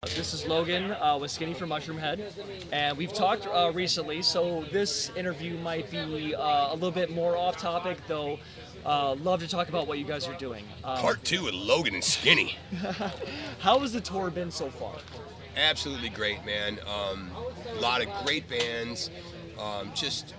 This is Logan with Skinny from Mushroomhead, and we've talked recently, so this interview might be a little bit more off topic, though. Love to talk about what you guys are doing. Part 2 with Logan and Skinny. How has the tour been so far? Absolutely great, man. A lot of great bands. Just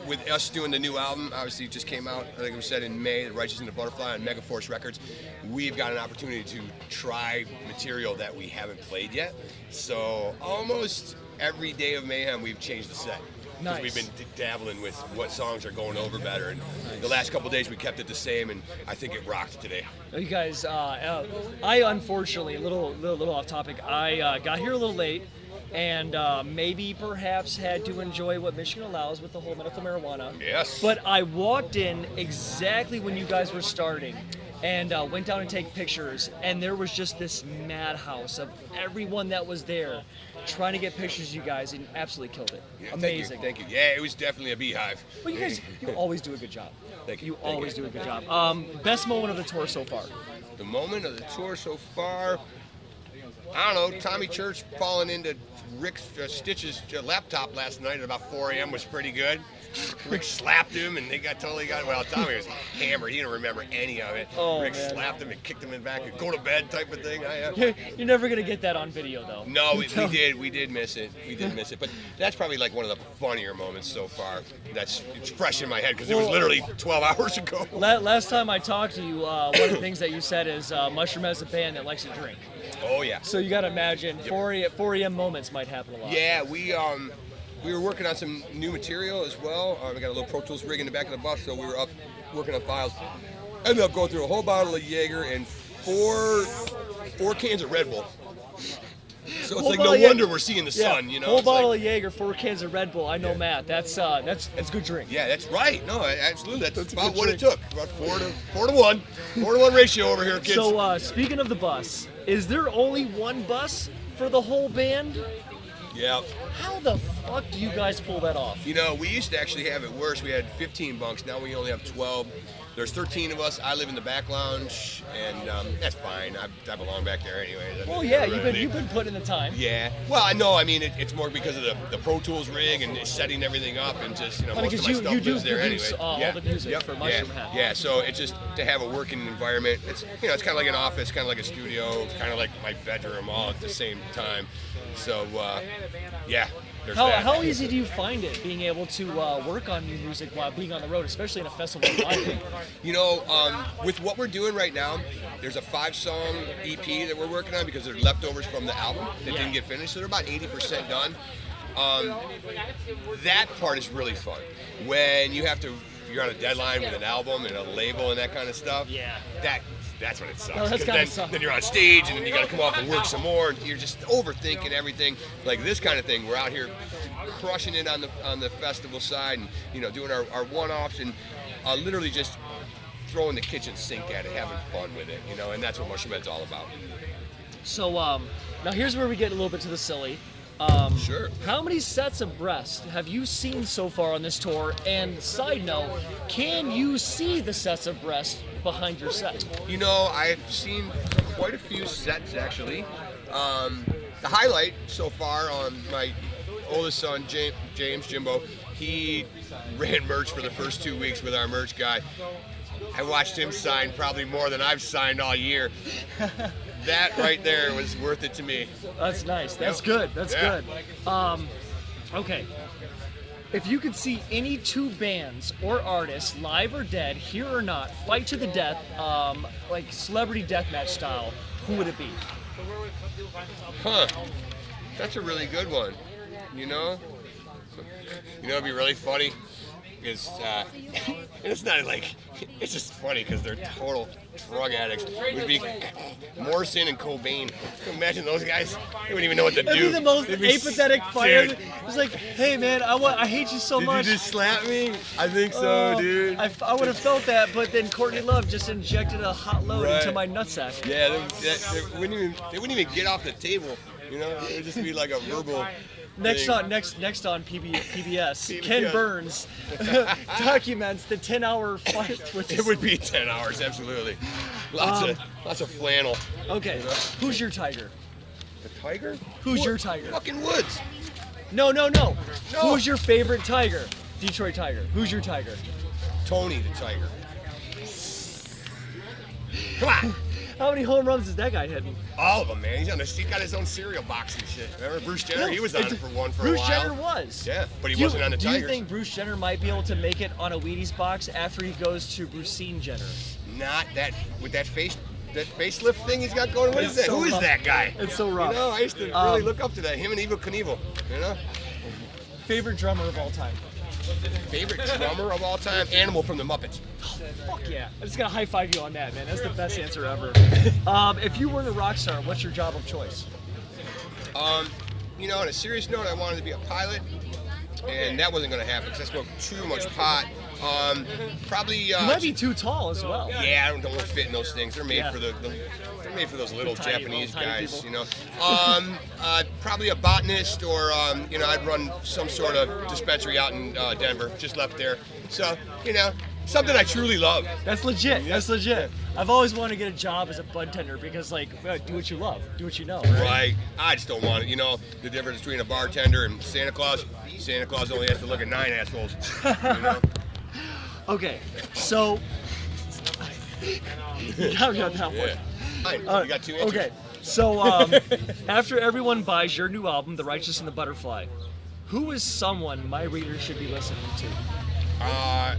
with us doing the new album, obviously it just came out, I think we said in May, The Righteous and the Butterfly on Megaforce Records. We've got an opportunity to try material that we haven't played yet. So almost every day of Mayhem we've changed the set. Nice. We've been dabbling with what songs are going over better, and the last couple of days we kept it the same, and I think it rocked today. You guys, I unfortunately, a little off topic, I got here a little late, and maybe perhaps had to enjoy what Michigan allows with the whole medical marijuana. Yes. But I walked in exactly when you guys were starting, and went down and take pictures, and there was just this madhouse of everyone that was there trying to get pictures of you guys, and absolutely killed it. Yeah, Amazing. Thank you. Yeah, it was definitely a beehive. But you guys, you always do a good job. Thank you. You Thank always you. do a good job. Best moment of the tour so far? The moment of the tour so far, I don't know, Tommy Church falling into Rick Stitch's laptop last night at about 4 a.m. was pretty good. Rick slapped him and they totally got, well, Tommy was hammered. He didn't remember any of it. Oh, Rick man. slapped him and kicked him in the back and go to bed type of thing. You're never going to get that on video, though. No, we did miss it. We did miss it. But that's probably like one of the funnier moments so far. It's fresh in my head because it was literally 12 hours ago. Last time I talked to you, one of the things that you said is Mushroom has a band that likes to drink. Oh, yeah. So you got to imagine 4 a.m. moments might happen a lot. Yeah, we were working on some new material as well. We got a little Pro Tools rig in the back of the bus, so we were up working on files. Ended up going through a whole bottle of Jaeger and four cans of Red Bull. So it's like no wonder we're seeing the sun, you know. Whole bottle of Jaeger, 4 cans of Red Bull. I know, Matt. That's good drink. Yeah, that's right. No, absolutely. That's about what it took. About 4 to 1. 4 to 1 ratio over here, kids. So speaking of the bus, is there only one bus for the whole band? Yeah. How the fuck do you guys pull that off? You know, we used to actually have it worse. We had 15 bunks. Now we only have 12. There's 13 of us. I live in the back lounge, and that's fine. I belong back there anyway. Well, yeah, you've been putting in the time. Yeah. Well, I know. I mean, it's more because of the Pro Tools rig and setting everything up, and just most of my stuff lives there anyway. All the music for Mushroomhead. Yeah. So it's just to have a working environment. It's it's kind of like an office, kind of like a studio, kind of like my bedroom, all at the same time. So yeah. How easy do you find it being able to work on new music while being on the road, especially in a festival environment? You know, with what we're doing right now, there's a 5-song EP that we're working on because they're leftovers from the album that didn't get finished, so they're about 80% done. That part is really fun. When you're on a deadline with an album and a label and that kind of stuff. Yeah. That's when it sucks. No, that's kinda sucks. Then you're on stage and then you got to come off and work some more, and you're just overthinking everything. Like this kind of thing, we're out here crushing it on the festival side, and doing our one-offs and literally just throwing the kitchen sink at it, having fun with it, and that's what Mushroomhead's all about. So now here's where we get a little bit to the silly. Sure. How many sets of breast have you seen so far on this tour? And side note, can you see the sets of breast behind your set? I've seen quite a few sets actually. The highlight so far on my oldest son, James Jimbo, he ran merch for the first 2 weeks with our merch guy. I watched him sign probably more than I've signed all year. That right there was worth it to me. That's nice. That's good. That's good. Okay. If you could see any 2 bands or artists, live or dead, here or not, fight to the death, like celebrity deathmatch style, who would it be? Huh. That's a really good one. It'd be really funny is it's not like it's just funny because they're total drug addicts. It would be Morrison and Cobain. Imagine those guys. They wouldn't even know what to do. It'd be the most apathetic fight. Dude. It's like, hey man, I hate you so much. Did you just slap me? I think so, dude. I would have felt that, but then Courtney Love just injected a hot load into my nutsack. Yeah, they wouldn't even get off the table. It would just be like a verbal. Next on PBS, Ken Burns documents the 10-hour fight. It would be 10 hours, absolutely. Lots of flannel. Okay, who's your tiger? The Tiger? Who's your Tiger? Fucking Woods. No. No. Who's your favorite Tiger? Detroit Tiger. Who's your Tiger? Tony the Tiger. Come on. How many home runs is that guy hitting? All of them, man. He got his own cereal box and shit. Remember Bruce Jenner? He was on it for a while. Bruce Jenner was. Yeah, but he wasn't on the Tigers. Do you think Bruce Jenner might be able to make it on a Wheaties box after he goes to Brucine Jenner? Not that with that facelift thing he's got going. What is that? So Who is rough. that guy? It's so rough. You know, I used to really look up to that. Him and Evel Knievel. You know. Favorite drummer of all time? Favorite drummer of all time? Animal from the Muppets. Fuck yeah. I just gotta high five you on that, man. That's the best answer ever. If you weren't a rock star, what's your job of choice? You know, on a serious note, I wanted to be a pilot, and that wasn't going to happen because I smoked too much pot. Probably. You might be too tall as well. Yeah, I don't fit in those things. They're made for they're made for those little tiny, Japanese little tiny guys, people. you know. Probably a botanist, or you know, I'd run some sort of dispensary out in Denver. Just left there, so you know, something I truly love. That's legit. That's legit. I've always wanted to get a job as a bud tender because, like, do what you love, do what you know. Right. I just don't want it. You know, the difference between a bartender and Santa Claus. Santa Claus only has to look at 9 assholes. You know? Okay, so you got that one. Yeah. Fine. You got 2 answers. Okay, so after everyone buys your new album, The Righteous and the Butterfly, who is someone my readers should be listening to?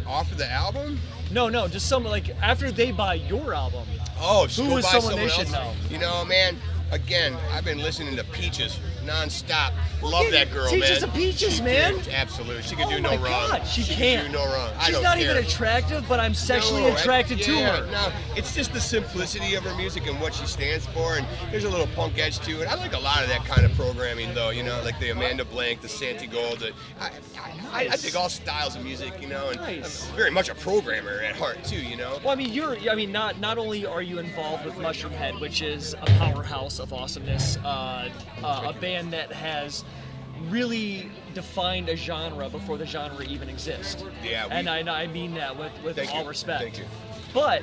Off of the album? No, just someone, like, after they buy your album. Oh, who is someone they should know? You know, man, again, I've been listening to Peaches nonstop. Love that girl, man. Peaches of Peaches, man. Absolutely. She can do no my wrong. God, she can can't. do no wrong. She's not even attractive, but I'm sexually attracted to her. No, it's just the simplicity of her music and what she stands for, and there's a little punk edge to it. I like a lot of that kind of programming, though, you know, like the Amanda Blank, the Santi Gold. I dig all styles of music, you know, and I'm very much a programmer at heart, too, you know. Well, I mean, not only are you involved with Mushroomhead, which is a powerhouse of awesomeness, a band that has really defined a genre before the genre even exists. Yeah. And I mean that with all respect. Thank you. But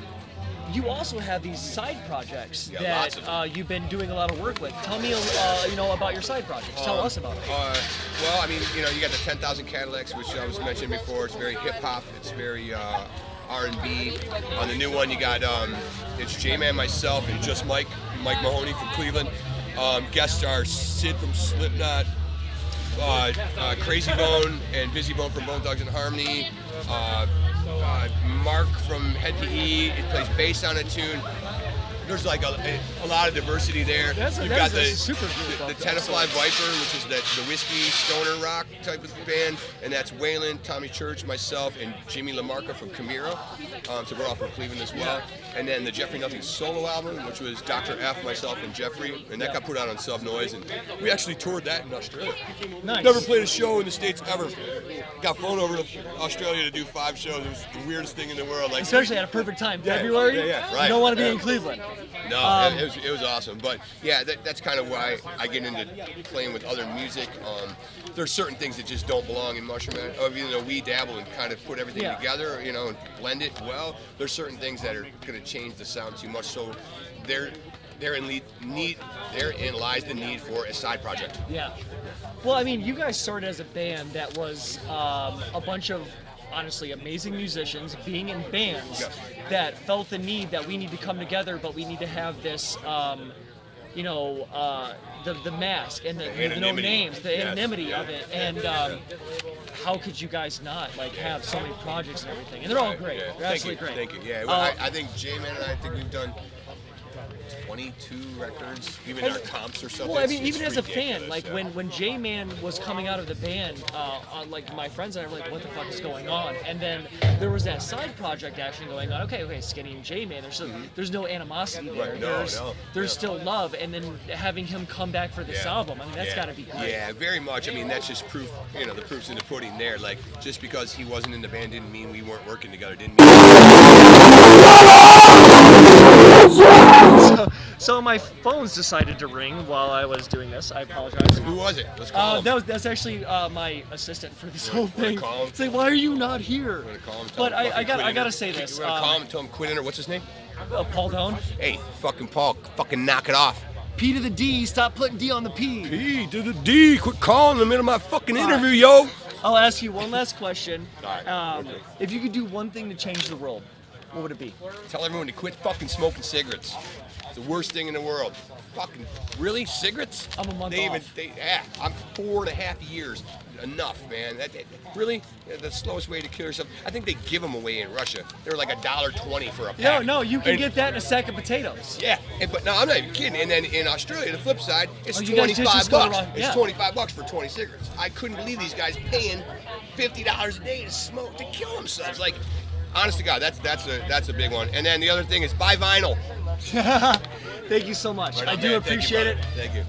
you also have these side projects that you've been doing a lot of work with. Tell me, you know, about your side projects. Tell us about it. Well, I mean, you know, you got the 10,000 Cadillacs, which I was mentioning before. It's very hip hop. It's very R&B. On the new one, you got it's J-Man, myself, and just Mike Mahoney from Cleveland. Guest stars Sid from Slipknot, Crazy Bone and Busy Bone from Bone Thugs and Harmony. Mark from Head to E. It plays bass on a tune. There's like a lot of diversity there. You've got the Tenafly Viper, which is the whiskey stoner rock type of band, and that's Waylon, Tommy Church, myself, and Jimmy LaMarca from Camiro. So we're all from Cleveland as well. And then the Jeffrey Nothing solo album, which was Dr. F, myself, and Jeffrey, and that got put out on Sub Noise, and we actually toured that in Australia. Nice. Never played a show in the States ever. Got flown over to Australia to do 5 shows. It was the weirdest thing in the world. Like, especially at a perfect time, February. Yeah, right. You don't want to be in Cleveland. No, it was awesome. But yeah, that's kind of why I get into playing with other music. There's certain things that just don't belong in Mushroomhead. Even though we dabble and kind of put everything together, you know, and blend it well, there's certain things that are going to change the sound too much. So therein lies the need for a side project. Yeah. Well, I mean, you guys started as a band that was a bunch of honestly amazing musicians being in bands that felt the need that we need to come together, but we need to have this, you know, the mask and the no names, the anonymity of it, and how could you guys not like have so many projects and everything? And they're all great. They're absolutely great. Thank you. Yeah, well, I think J-Man and I think we've done 22 records, even our comps or something. Well, I mean, even as a fan, like when J-Man was coming out of the band, like my friends and I were like, "What the fuck is going on?" And then there was that side project action going on. Okay, Skinny and J-Man. There's no animosity there. Right, there's still love, and then having him come back for this album, I mean, that's got to be great. Yeah, very much. I mean, that's just proof. You know, the proof's in the pudding there. Like, just because he wasn't in the band didn't mean we weren't working together. Didn't mean. So my phones decided to ring while I was doing this. I apologize. Who was it? Let's call him. That's actually my assistant for this whole thing. Call him? It's like, why are you not here? Call him, but I gotta say this. You wanna call him? Tell him quit in, or what's his name? Paul Doan. Hey, fucking Paul, fucking knock it off. P to the D, stop putting D on the P. P to the D, quit calling in the middle of my fucking interview, yo. I'll ask you one last question. All right, okay. If you could do one thing to change the world, what would it be? Tell everyone to quit fucking smoking cigarettes. It's the worst thing in the world. Fucking, really? Cigarettes? I'm a month off. I'm 4.5 years. Enough, man. Really? The slowest way to kill yourself. I think they give them away in Russia. They're like $1.20 for a pack. No, you can get that in a sack of potatoes. Yeah, but no, I'm not even kidding. And then in Australia, the flip side, it's you guys just $25. go around- It's $25 for 20 cigarettes. I couldn't believe these guys paying $50 a day to smoke to kill themselves. Like, honest to God, that's a big one. And then the other thing is buy vinyl. Thank you so much. Right I on, do man. appreciate Thank you, it. Thank you.